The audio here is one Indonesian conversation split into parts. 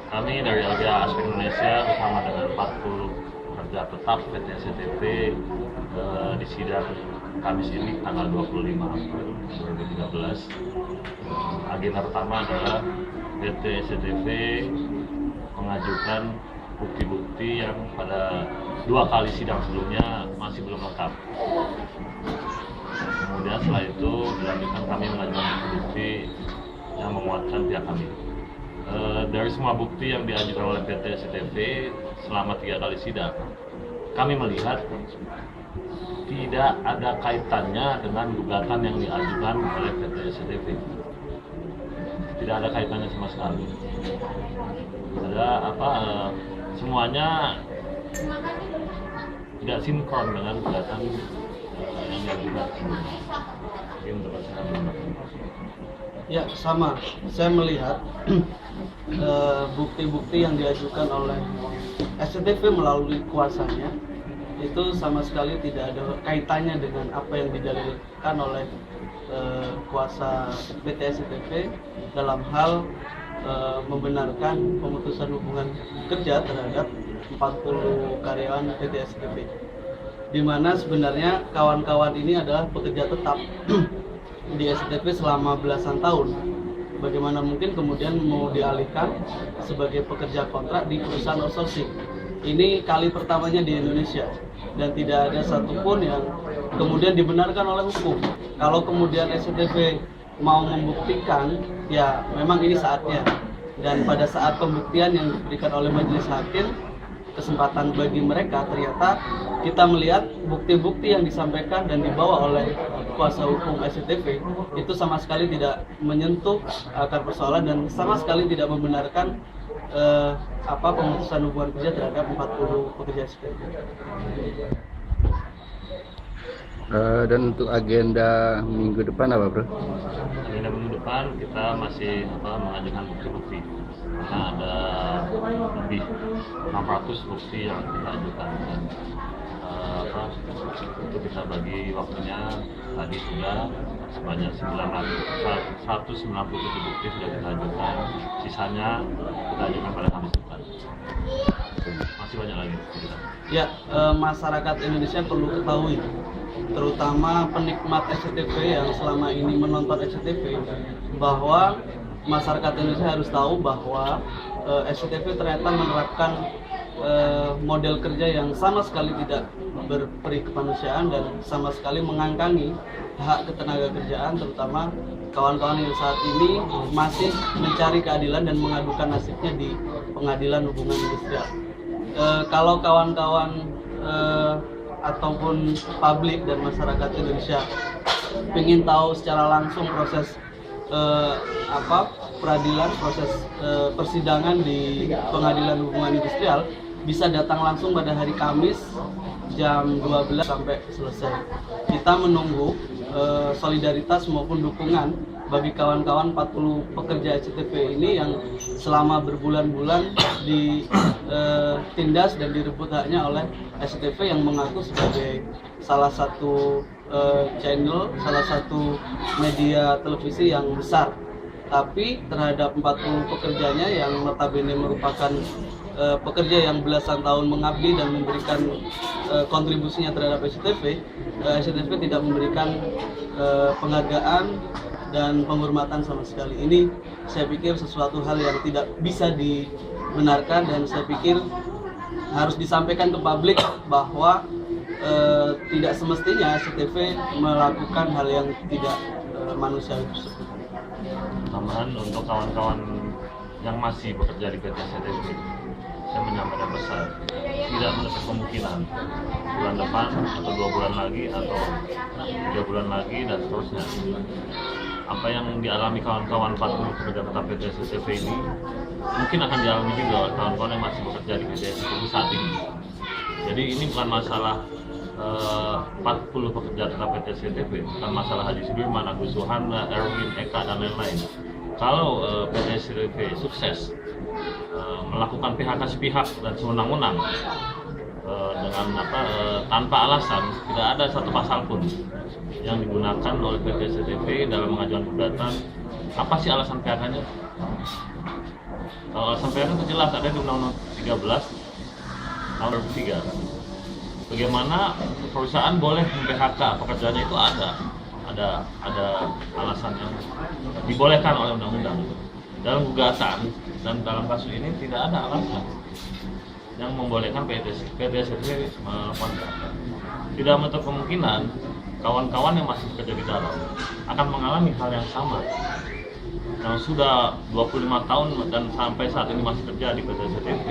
Kami dari LBH Aspek Indonesia bersama dengan 40 pekerja tetap PT SCTV di sidang Kamis ini tanggal 25 April 2013. Agenda pertama adalah PT SCTV mengajukan bukti-bukti yang pada 2 kali sidang sebelumnya masih belum lengkap. Kemudian setelah itu dilanjutkan kami mengajukan bukti yang menguatkan pihak kami. Dari semua bukti yang diajukan oleh PT SCTV selama 3 kali sidang, kami melihat tidak ada kaitannya dengan gugatan yang diajukan oleh PT SCTV. Tidak ada kaitannya sama sekali. Semuanya tidak sinkron dengan gugatan yang diajukan sebelumnya. Ya, sama. Saya melihat bukti-bukti yang diajukan oleh SCTV melalui kuasanya itu sama sekali tidak ada kaitannya dengan apa yang didalilkan oleh kuasa PT SCTV dalam hal membenarkan pemutusan hubungan kerja terhadap 40 karyawan PT SCTV, di mana sebenarnya kawan-kawan ini adalah pekerja tetap di SCTV selama belasan tahun. Bagaimana mungkin kemudian mau dialihkan sebagai pekerja kontrak di perusahaan outsourcing? Ini kali pertamanya di Indonesia dan tidak ada satupun yang kemudian dibenarkan oleh hukum. Kalau kemudian SCTV mau membuktikan, ya memang ini saatnya. Dan pada saat pembuktian yang diberikan oleh majelis hakim, kesempatan bagi mereka, ternyata kita melihat bukti-bukti yang disampaikan dan dibawa oleh kuasa hukum SCTV itu sama sekali tidak menyentuh akar persoalan dan sama sekali tidak membenarkan pemutusan hubungan kerja terhadap 40 pekerja SCTV. Dan untuk agenda minggu depan apa, Bro? Agenda minggu depan kita masih mengajukan bukti-bukti, karena ada lebih 600 bukti yang kita ajukan, dan itu kita bagi waktunya tadi sudah sebanyak 197 bukti sudah kita ajukan, sisanya kita ajukan pada Kamis depan. Masih banyak lagi. Ya, masyarakat Indonesia perlu ketahui, terutama penikmat SCTV yang selama ini menonton SCTV, bahwa masyarakat Indonesia harus tahu bahwa SCTV ternyata menerapkan model kerja yang sama sekali tidak berperi kemanusiaan dan sama sekali mengangkangi hak ketenaga kerjaan, terutama kawan-kawan yang saat ini masih mencari keadilan dan mengadukan nasibnya di pengadilan hubungan industrial. Kalau kawan-kawan ataupun publik dan masyarakat Indonesia ingin tahu secara langsung proses peradilan, proses persidangan di pengadilan hubungan industrial, bisa datang langsung pada hari Kamis jam 12 sampai selesai. Kita menunggu solidaritas maupun dukungan bagi kawan-kawan 40 pekerja SCTV ini yang selama berbulan-bulan ditindas dan direbut haknya oleh SCTV yang mengaku sebagai salah satu channel, salah satu media televisi yang besar. Tapi terhadap 40 pekerjanya yang notabene merupakan pekerja yang belasan tahun mengabdi dan memberikan kontribusinya terhadap SCTV, SCTV tidak memberikan penghargaan dan penghormatan sama sekali. Ini saya pikir sesuatu hal yang tidak bisa dibenarkan, dan saya pikir harus disampaikan ke publik bahwa tidak semestinya SCTV melakukan hal yang tidak manusiawi tersebut. Tambahan untuk kawan-kawan yang masih bekerja di PT SCTV, saya menyampaikan pesan, tidak menutup kemungkinan bulan depan atau 2 bulan lagi atau 3 bulan lagi dan seterusnya, apa yang dialami kawan-kawan 40 pekerja tetap PT SCTV ini mungkin akan dialami juga oleh kawan-kawan yang masih bekerja di PT SCTV saat ini. Jadi ini bukan masalah 40 pekerja tetap PT SCTV, bukan masalah Haji Sudirman, Agus Suhana, Erwin, Eka, dan lain-lain. Kalau PT SCTV sukses melakukan PHK sepihak dan sewenang-wenang dengan tanpa alasan, tidak ada satu pasal pun yang digunakan oleh PT SCTV dalam mengajukan gugatan. Apa sih alasan PHK-nya? Kalau alasan PHK itu jelas ada di Undang-Undang 13 tahun 2003. Bagaimana perusahaan boleh mem-PHK pekerjaannya itu ada alasannya, dibolehkan oleh undang-undang. Dalam gugatan dan dalam kasus ini tidak ada alasan yang membolehkan PT SCTV melakukan PHK. Tidak menutup kemungkinan kawan-kawan yang masih bekerja di dalam akan mengalami hal yang sama, yang sudah 25 tahun dan sampai saat ini masih kerja di PT SCTV,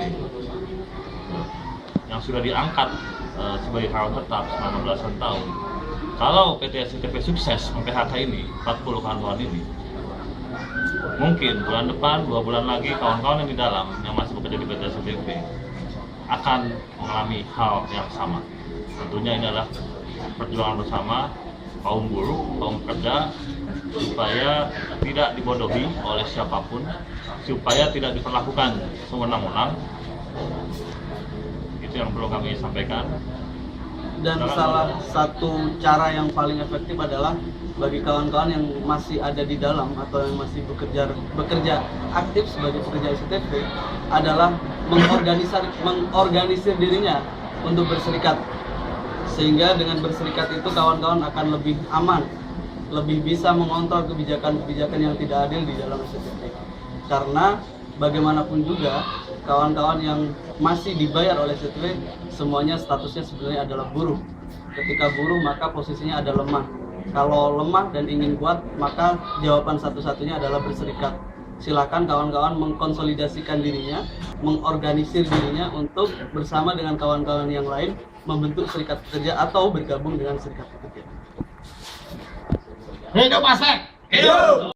yang sudah diangkat sebagai karyawan tetap selama belasan tahun. Kalau PT SCTV sukses mem-PHK ini 40 karyawan ini, mungkin bulan depan, 2 bulan lagi, kawan-kawan yang di dalam yang masih bekerja di PT SCTV akan mengalami hal yang sama. Tentunya ini adalah perjuangan bersama kaum buruh, kaum pekerja, supaya tidak dibodohi oleh siapapun, supaya tidak diperlakukan sewenang-wenang. Itu yang perlu kami sampaikan. Dan salah satu cara yang paling efektif adalah bagi kawan-kawan yang masih ada di dalam atau yang masih bekerja aktif sebagai pekerja SCTV adalah mengorganisir dirinya untuk berserikat, sehingga dengan berserikat itu kawan-kawan akan lebih aman, lebih bisa mengontrol kebijakan-kebijakan yang tidak adil di dalam SCTV. Karena bagaimanapun juga kawan-kawan yang masih dibayar oleh SCTV semuanya statusnya sebenarnya adalah buruh. Ketika buruh maka posisinya ada lemah. Kalau lemah dan ingin kuat, maka jawaban satu-satunya adalah berserikat. Silakan kawan-kawan mengkonsolidasikan dirinya, mengorganisir dirinya untuk bersama dengan kawan-kawan yang lain membentuk serikat pekerja atau bergabung dengan serikat pekerja. Hidup Aspek! Hidup!